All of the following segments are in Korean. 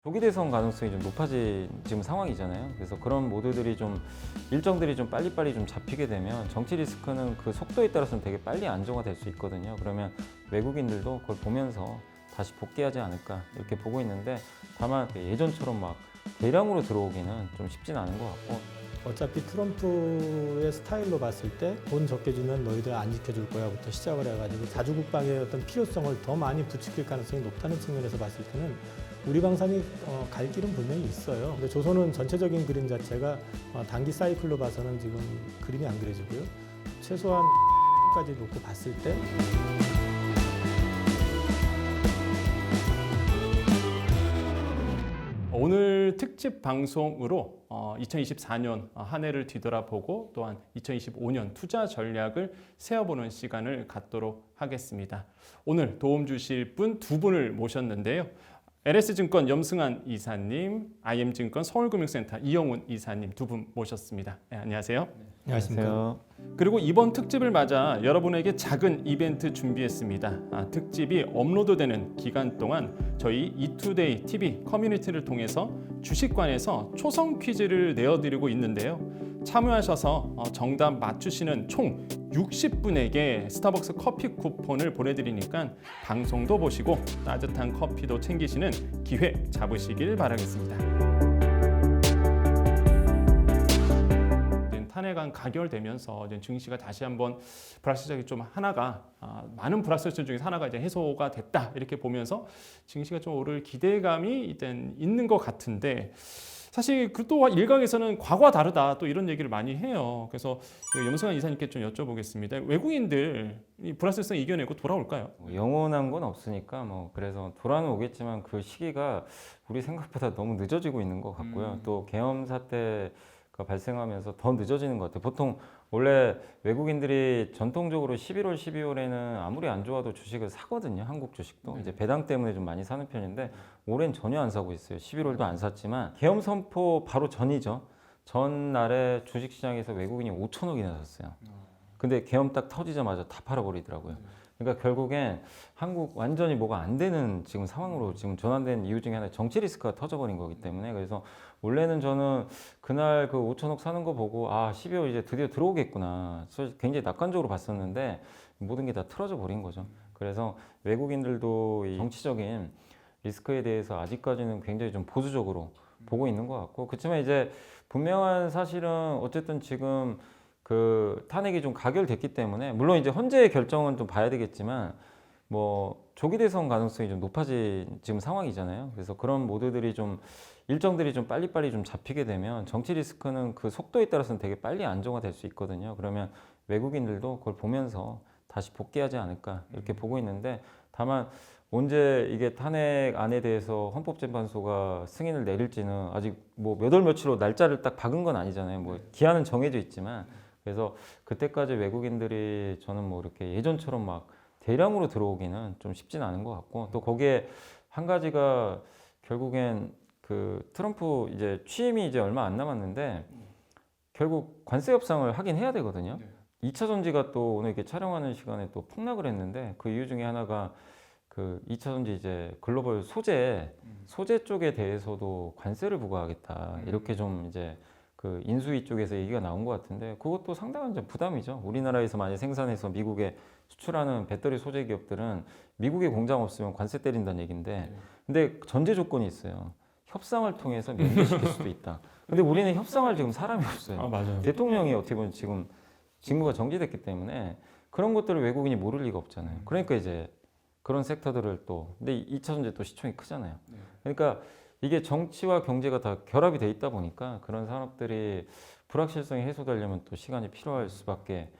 조기 대선 가능성이 좀 높아진 지금 상황이잖아요. 그래서 그런 모드들이 좀 일정들이 좀 빨리빨리 좀 잡히게 되면 정치 리스크는 그 속도에 따라서는 되게 빨리 안정화될 수 있거든요. 그러면 외국인들도 그걸 보면서 다시 복귀하지 않을까 이렇게 보고 있는데, 다만 예전처럼 막 대량으로 들어오기는 좀 쉽진 않은 것 같고. 어차피 트럼프의 스타일로 봤을 때 돈 적게 주면 너희들 안 지켜줄 거야부터 시작을 해가지고 자주국방의 어떤 필요성을 더 많이 부추길 가능성이 높다는 측면에서 봤을 때는 우리 방산이 갈 길은 분명히 있어요. 근데 조선은 전체적인 그림 자체가 단기 사이클로 봐서는 지금 그림이 안 그려지고요. 최소한 까지 놓고 봤을 때 오늘 특집 방송으로 2024년 한 해를 뒤돌아보고 또한 2025년 투자 전략을 세워보는 시간을 갖도록 하겠습니다. 오늘 도움 주실 분 두 분을 모셨는데요. LS증권 염승환 이사님, IM증권 서울금융센터 이영훈 이사님 두 분 모셨습니다. 네, 안녕하세요. 안녕하십니까. 그리고 이번 특집을 맞아 여러분에게 작은 이벤트 준비했습니다. 특집이 업로드되는 기간 동안 저희 이투데이 TV 커뮤니티를 통해서 주식관에서 초성 퀴즈를 내어드리고 있는데요. 참여하셔서 정답 맞추시는 총 60분에게 스타벅스 커피 쿠폰을 보내드리니까 방송도 보시고 따뜻한 커피도 챙기시는 기회 잡으시길 바라겠습니다. 탄핵안 가결되면서 이제 증시가 다시 한번 불확실성이 좀 하나가 많은 불확실성 중에서 하나가 이제 해소가 됐다 이렇게 보면서 증시가 좀 오를 기대감이 일단 있는 것 같은데, 사실 그 또 일각에서는 과거와 다르다 또 이런 얘기를 많이 해요. 그래서 염승환 이사님께 좀 여쭤보겠습니다. 외국인들 이 불확실성 이겨내고 돌아올까요? 영원한 건 없으니까 그래서 돌아는 오겠지만 그 시기가 우리 생각보다 너무 늦어지고 있는 것 같고요. 또 계엄 사태가 발생하면서 더 늦어지는 것 같아요. 보통 원래 외국인들이 전통적으로 11월, 12월에는 아무리 안 좋아도 주식을 사거든요. 한국 주식도. 이제 배당 때문에 좀 많이 사는 편인데 올해는 전혀 안 사고 있어요. 11월도 안 샀지만 계엄 선포 바로 전이죠. 전날에 주식시장에서 외국인이 5천억이나 샀어요. 근데 계엄 딱 터지자마자 다 팔아버리더라고요. 그러니까 결국엔 한국 완전히 뭐가 안 되는 지금 상황으로 지금 전환된 이유 중에 하나 정치 리스크가 터져버린 거기 때문에, 그래서 원래는 저는 그날 그 5천억 사는 거 보고 12월 이제 드디어 들어오겠구나. 굉장히 낙관적으로 봤었는데 모든 게 다 틀어져 버린 거죠. 그래서 외국인들도 이 정치적인 리스크에 대해서 아직까지는 굉장히 좀 보수적으로 보고 있는 것 같고, 그렇지만 이제 분명한 사실은 어쨌든 지금 그 탄핵이 좀 가결됐기 때문에, 물론 이제 헌재의 결정은 좀 봐야 되겠지만 조기 대선 가능성이 좀 높아진 지금 상황이잖아요. 그래서 그런 모드들이 좀 일정들이 좀 빨리빨리 좀 잡히게 되면 정치 리스크는 그 속도에 따라서는 되게 빨리 안정화될 수 있거든요. 그러면 외국인들도 그걸 보면서 다시 복귀하지 않을까 이렇게 보고 있는데, 다만 언제 이게 탄핵안에 대해서 헌법재판소가 승인을 내릴지는 아직 몇 월 며칠로 날짜를 딱 박은 건 아니잖아요. 기한은 정해져 있지만, 그래서 그때까지 외국인들이 저는 이렇게 예전처럼 막 대량으로 들어오기는 좀 쉽진 않은 것 같고, 또 거기에 한 가지가 결국엔 그 트럼프 이제 취임이 이제 얼마 안 남았는데 결국 관세 협상을 하긴 해야 되거든요. 2차 전지가 또 오늘 이렇게 촬영하는 시간에 또 폭락을 했는데, 그 이유 중에 하나가 그 2차 전지 이제 글로벌 소재 쪽에 대해서도 관세를 부과하겠다 이렇게 좀 이제 그 인수위 쪽에서 얘기가 나온 것 같은데, 그것도 상당한 좀 부담이죠. 우리나라에서 많이 생산해서 미국에 수출하는 배터리 소재 기업들은 미국에 공장 없으면 관세 때린다는 얘기인데, 근데 전제 조건이 있어요. 협상을 통해서 면제시킬 수도 있다. 근데 우리는 협상할 지금 사람이 없어요. 맞아요. 대통령이 어떻게 보면 지금 직무가 정지됐기 때문에 그런 것들을 외국인이 모를 리가 없잖아요. 그러니까 이제 그런 섹터들을 또, 근데 2차 전지 또 시총이 크잖아요. 그러니까 이게 정치와 경제가 다 결합이 돼 있다 보니까 그런 산업들이 불확실성이 해소되려면 또 시간이 필요할 수밖에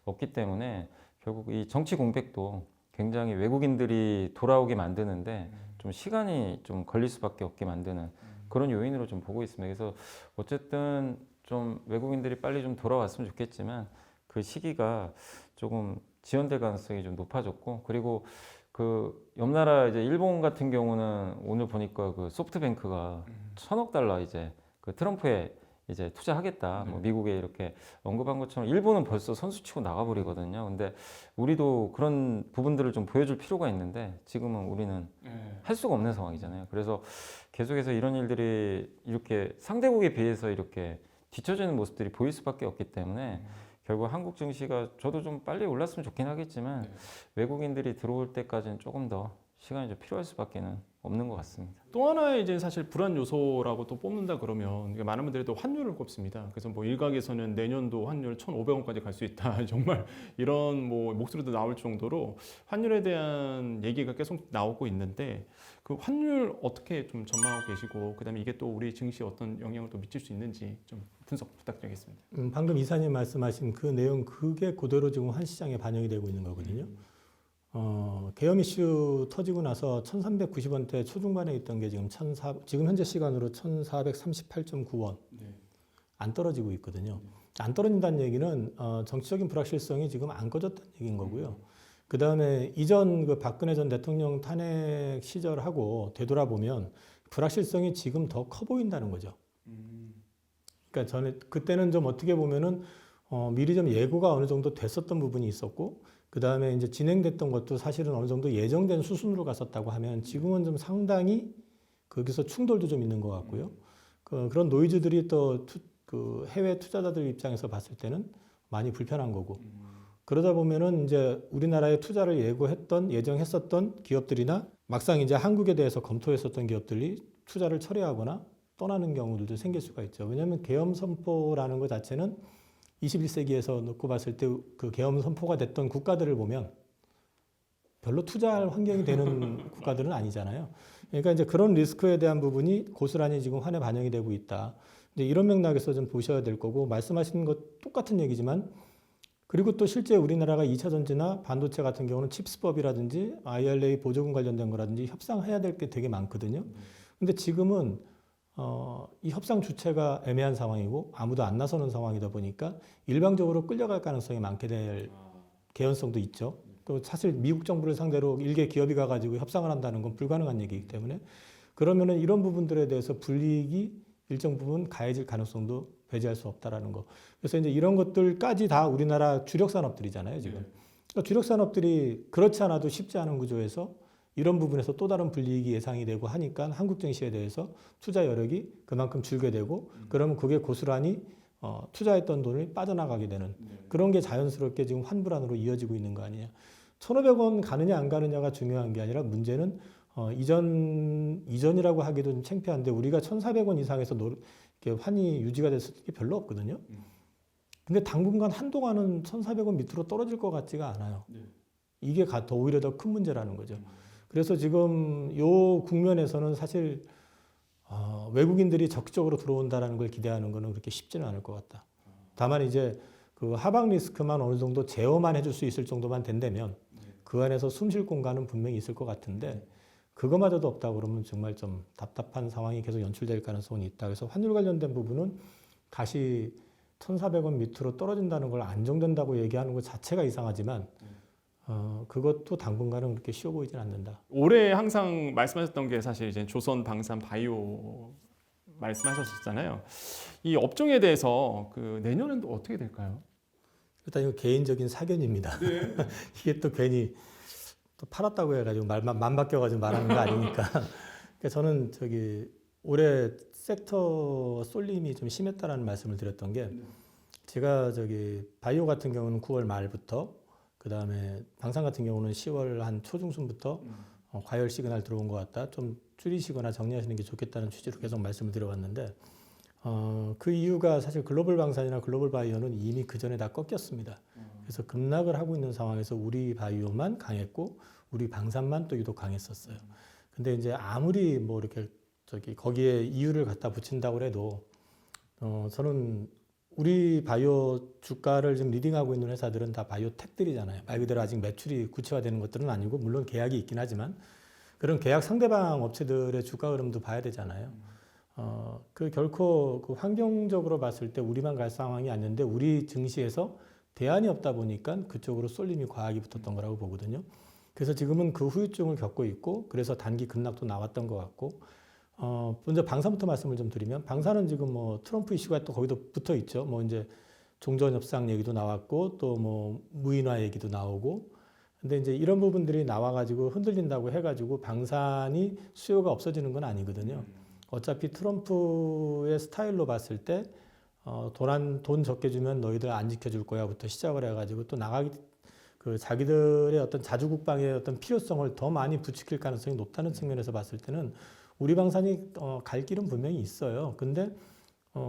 없기 때문에 결국 이 정치 공백도 굉장히 외국인들이 돌아오게 만드는데 좀 시간이 좀 걸릴 수밖에 없게 만드는 그런 요인으로 좀 보고 있습니다. 그래서 어쨌든 좀 외국인들이 빨리 좀 돌아왔으면 좋겠지만 그 시기가 조금 지연될 가능성이 좀 높아졌고, 그리고 그 옆나라 이제 일본 같은 경우는 오늘 보니까 그 소프트뱅크가 $1,000억 이제 그 트럼프의 이제 투자하겠다. 뭐 미국에 이렇게 언급한 것처럼 일본은 벌써 선수 치고 나가버리거든요. 근데 우리도 그런 부분들을 좀 보여줄 필요가 있는데 지금은 우리는 할 수가 없는 상황이잖아요. 그래서 계속해서 이런 일들이 이렇게 상대국에 비해서 이렇게 뒤처지는 모습들이 보일 수밖에 없기 때문에 결국 한국 증시가 저도 좀 빨리 올랐으면 좋긴 하겠지만 외국인들이 들어올 때까지는 조금 더 시간이 좀 필요할 수밖에는 없는 것 같습니다. 또 하나의 이제 사실 불안 요소라고 또 뽑는다 그러면 많은 분들이 또 환율을 꼽습니다. 그래서 뭐 일각에서는 내년도 환율 1,500원까지 갈 수 있다. 정말 이런 뭐 목소리도 나올 정도로 환율에 대한 얘기가 계속 나오고 있는데 그 환율 어떻게 좀 전망하고 계시고 그다음에 이게 또 우리 증시에 어떤 영향을 또 미칠 수 있는지 좀 분석 부탁드리겠습니다. 방금 이사님 말씀하신 그 내용 그게 그대로 지금 한 시장에 반영이 되고 있는 거거든요. 계엄 이슈 터지고 나서 1,390원대 초중반에 있던 게 지금 현재 시간으로 1,438.9원 안 떨어지고 있거든요. 안 떨어진다는 얘기는 정치적인 불확실성이 지금 안 꺼졌다는 얘기인 거고요. 그 다음에 이전 그 박근혜 전 대통령 탄핵 시절하고 되돌아보면 불확실성이 지금 더 커 보인다는 거죠. 그러니까 저는 그때는 좀 어떻게 보면은 미리 좀 예고가 어느 정도 됐었던 부분이 있었고 그 다음에 이제 진행됐던 것도 사실은 어느 정도 예정된 수순으로 갔었다고 하면 지금은 좀 상당히 거기서 충돌도 좀 있는 것 같고요. 그런 노이즈들이 또 그 해외 투자자들 입장에서 봤을 때는 많이 불편한 거고 그러다 보면은 이제 우리나라에 투자를 예정했었던 기업들이나 막상 이제 한국에 대해서 검토했었던 기업들이 투자를 철회하거나 떠나는 경우들도 생길 수가 있죠. 왜냐하면 계엄 선포라는 것 자체는 21세기에서 놓고 봤을 때 그 계엄 선포가 됐던 국가들을 보면 별로 투자할 환경이 되는 국가들은 아니잖아요. 그러니까 이제 그런 리스크에 대한 부분이 고스란히 지금 환에 반영이 되고 있다. 이제 이런 맥락에서 좀 보셔야 될 거고 말씀하신 것 똑같은 얘기지만 그리고 또 실제 우리나라가 2차 전지나 반도체 같은 경우는 칩스법이라든지 IRA 보조금 관련된 거라든지 협상해야 될 게 되게 많거든요. 근데 지금은 이 협상 주체가 애매한 상황이고 아무도 안 나서는 상황이다 보니까 일방적으로 끌려갈 가능성이 많게 될 개연성도 있죠. 또 사실 미국 정부를 상대로 일개 기업이 가가지고 협상을 한다는 건 불가능한 얘기이기 때문에 그러면은 이런 부분들에 대해서 불이익이 일정 부분 가해질 가능성도 배제할 수 없다라는 거. 그래서 이제 이런 것들까지 다 우리나라 주력 산업들이잖아요, 지금. 그러니까 주력 산업들이 그렇지 않아도 쉽지 않은 구조에서 이런 부분에서 또 다른 불이익이 예상이 되고 하니까 한국 증시에 대해서 투자 여력이 그만큼 줄게 되고 그러면 그게 고스란히 투자했던 돈이 빠져나가게 되는 그런 게 자연스럽게 지금 환불안으로 이어지고 있는 거 아니냐. 1,500원 가느냐 안 가느냐가 중요한 게 아니라 문제는 이전이라고 하기도 좀 창피한데 우리가 1,400원 이상에서 이렇게 환이 유지가 됐을 게 별로 없거든요. 근데 당분간 한동안은 1,400원 밑으로 떨어질 것 같지가 않아요. 이게 오히려 더 큰 문제라는 거죠. 그래서 지금 요 국면에서는 사실 외국인들이 적극적으로 들어온다라는 걸 기대하는 거는 그렇게 쉽지는 않을 것 같다. 다만 이제 그 하방 리스크만 어느 정도 제어만 해줄 수 있을 정도만 된다면 그 안에서 숨 쉴 공간은 분명히 있을 것 같은데 그거마저도 없다 그러면 정말 좀 답답한 상황이 계속 연출될 가능성이 있다. 그래서 환율 관련된 부분은 다시 1,400원 밑으로 떨어진다는 걸 안정된다고 얘기하는 것 자체가 이상하지만 그것도 당분간은 그렇게 쉬워 보이진 않는다. 올해 항상 말씀하셨던 게 사실 이제 조선, 방산, 바이오 말씀하셨잖아요. 이 업종에 대해서 그 내년은 또 어떻게 될까요? 일단 이거 개인적인 사견입니다. 이게 또 괜히 또 팔았다고 해가지고 만 바뀌어가지고 말하는 거 아니니까. 그러니까 저는 올해 섹터 쏠림이 좀 심했다라는 말씀을 드렸던 게 제가 바이오 같은 경우는 9월 말부터 그 다음에 방산 같은 경우는 10월 한 초중순부터 과열 시그널 들어온 것 같다. 좀 줄이시거나 정리하시는 게 좋겠다는 취지로 계속 말씀을 드려왔는데 그 이유가 사실 글로벌 방산이나 글로벌 바이오는 이미 그 전에 다 꺾였습니다. 그래서 급락을 하고 있는 상황에서 우리 바이오만 강했고 우리 방산만 또 유독 강했었어요. 근데 이제 아무리 뭐 이렇게 거기에 이유를 갖다 붙인다고 해도 저는 우리 바이오 주가를 지금 리딩하고 있는 회사들은 다 바이오텍들이잖아요. 말 그대로 아직 매출이 구체화되는 것들은 아니고 물론 계약이 있긴 하지만 그런 계약 상대방 업체들의 주가 흐름도 봐야 되잖아요. 결코 그 환경적으로 봤을 때 우리만 갈 상황이 아닌데 우리 증시에서 대안이 없다 보니까 그쪽으로 쏠림이 과하게 붙었던 거라고 보거든요. 그래서 지금은 그 후유증을 겪고 있고 그래서 단기 급락도 나왔던 것 같고 먼저 방산부터 말씀을 좀 드리면 방산은 지금 뭐 트럼프 이슈가 또 거기도 붙어 있죠. 뭐 이제 종전 협상 얘기도 나왔고 또 뭐 무인화 얘기도 나오고 근데 이제 이런 부분들이 나와가지고 흔들린다고 해가지고 방산이 수요가 없어지는 건 아니거든요. 어차피 트럼프의 스타일로 봤을 때 돈 적게 주면 너희들 안 지켜줄 거야부터 시작을 해가지고 또 자기들의 어떤 자주국방의 어떤 필요성을 더 많이 부추길 가능성이 높다는 측면에서 봤을 때는 우리 방산이 갈 길은 분명히 있어요. 근데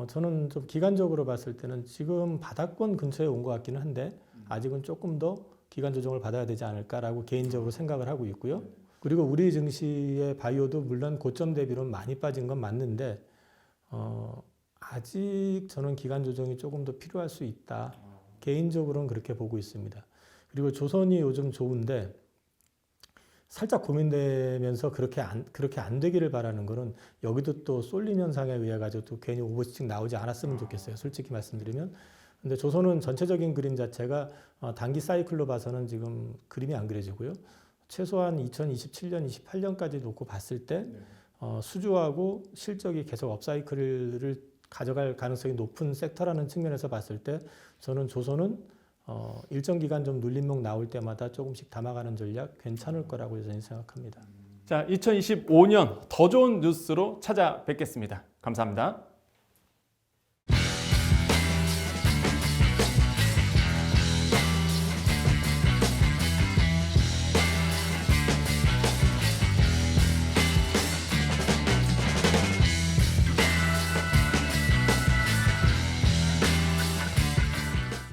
저는 좀 기간적으로 봤을 때는 지금 바닥권 근처에 온 것 같기는 한데 아직은 조금 더 기간 조정을 받아야 되지 않을까라고 개인적으로 생각을 하고 있고요. 그리고 우리 증시의 바이오도 물론 고점 대비로 많이 빠진 건 맞는데 아직 저는 기간 조정이 조금 더 필요할 수 있다. 개인적으로는 그렇게 보고 있습니다. 그리고 조선이 요즘 좋은데 살짝 고민되면서 그렇게 안 되기를 바라는 거는 여기도 또 쏠림 현상에 의해 가지고 또 괜히 오버슈팅 나오지 않았으면 좋겠어요. 솔직히 말씀드리면. 근데 조선은 전체적인 그림 자체가 단기 사이클로 봐서는 지금 그림이 안 그려지고요. 최소한 2027년, 28년까지 놓고 봤을 때 수주하고 실적이 계속 업사이클을 가져갈 가능성이 높은 섹터라는 측면에서 봤을 때 저는 조선은 일정 기간 좀 눌림목 나올 때마다 조금씩 담아가는 전략 괜찮을 거라고 저는 생각합니다. 자, 2025년 더 좋은 뉴스로 찾아뵙겠습니다. 감사합니다.